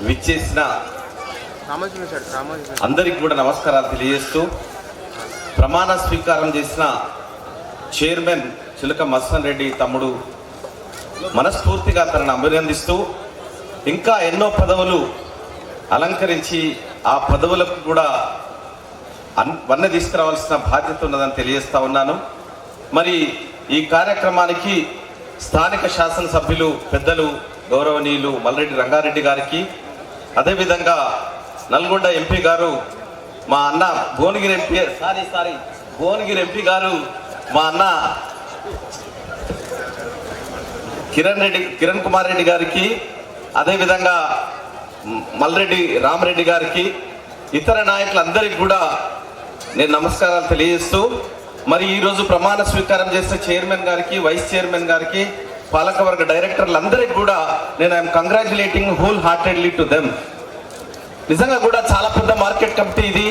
విచ్చేసిన అందరికి కూడా నమస్కారాలు తెలియజేస్తూ ప్రమాణ స్వీకారం చేసిన చైర్మన్ చిలక మస్తాన్ రెడ్డి తమ్ముడు మనస్ఫూర్తిగా తనను అభినందిస్తూ ఇంకా ఎన్నో పదవులు అలంకరించి ఆ పదవులకు కూడా వన్నె తీసుకురావాల్సిన బాధ్యత ఉన్నదని తెలియజేస్తా ఉన్నాను. మరి ఈ కార్యక్రమానికి స్థానిక శాసనసభ్యులు పెద్దలు గౌరవనీయులు మల్రెడ్డి రంగారెడ్డి గారికి, అదేవిధంగా నల్గొండ ఎంపీ గారు మా అన్న భువనగిరి ఎంపీ గారు మా అన్న కిరణ్ కుమార్ రెడ్డి గారికి, అదేవిధంగా మల్రెడ్డి రామరెడ్డి గారికి, ఇతర నాయకులందరికీ కూడా నేను నమస్కారాలు తెలియజేస్తూ మరి ఈరోజు ప్రమాణ స్వీకారం చేసిన చైర్మన్ గారికి, వైస్ చైర్మన్ గారికి, పాలకవర్గ డైరెక్టర్లందరికీ కూడా నేను I'm congratulating whole heartedly to them. నిజంగా కూడా చాలా పెద్ద మార్కెట్ కమిటీ ఇది.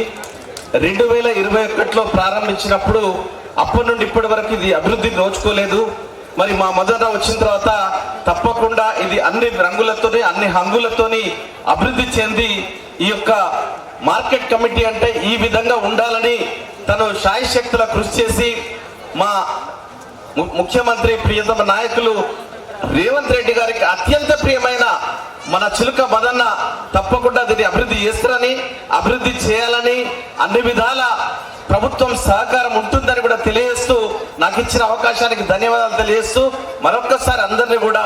2021లో ప్రారంభించినప్పుడు అప్పటి నుండి ఇప్పటి వరకు ఇది అభివృద్ధిని నోచుకోలేదు. మరి మా మొదట వచ్చిన తర్వాత తప్పకుండా ఇది అన్ని రంగులతోని అన్ని హంగులతోని అభివృద్ధి చెంది ఈ యొక్క మార్కెట్ కమిటీ అంటే ఈ విధంగా ఉండాలని తను శాయశక్తుల కృషి చేసి మా ముఖ్యమంత్రి ప్రియతమ నాయకులు రేవంత్ రెడ్డి గారికి అత్యంత ప్రియమైన మన చిలుక మదన్న తప్పకుండా దీన్ని అభివృద్ధి చేస్తారని, అభివృద్ధి చేయాలని అన్ని విధాల ప్రభుత్వం సహకారం ఉంటుందని కూడా తెలియజేస్తూ నాకు ఇచ్చిన అవకాశానికి ధన్యవాదాలు తెలియజేస్తూ మరొక్కసారి అందరినీ కూడా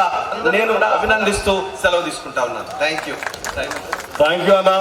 నేను అభినందిస్తూ సెలవు తీసుకుంటా ఉన్నాను. థ్యాంక్ యూ అన్న.